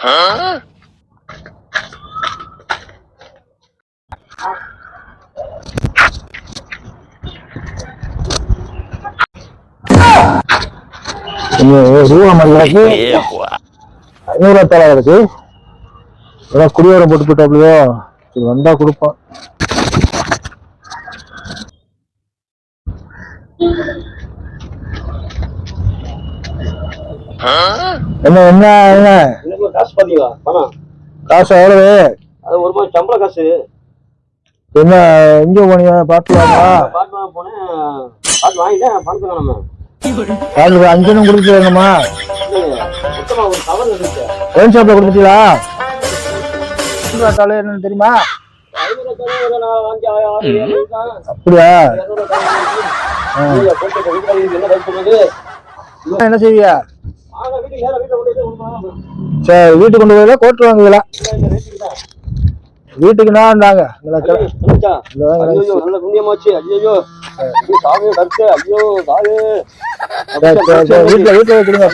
ரூபா மல்லாக்கு 500 தலை இருக்கு. ஏதாவது குடியோரம் போட்டு போயிட்டாப்லையோ. சரி வந்தா கொடுப்பான். என்ன என்ன என்ன காசு பாத்தீங்களா? பணம் காசு எவ்வளவு? அது ஒரு மாதிரி சம்பள காசு. என்ன எங்க போனீங்க? பாட்டுலாமா? பாட்டு போனேன். பாட்டு வாங்கிட்டேன். பணத்தை நம்ம பாட்டு 5 கொடுத்துருங்கம்மா. மொத்தமா ஒரு கவர் இருந்துச்சு. ஒயின் ஷாப்ல கொடுத்துட்டீங்களா? என்னன்னு தெரியுமா? அப்படியா? என்ன செய்வியா? சரி வீட்டுக்கு கொண்டு போய் கோட்டு வாங்குவீங்களா? வீட்டுக்கு நான் இருந்தாங்க வீட்டுல கொடுங்க.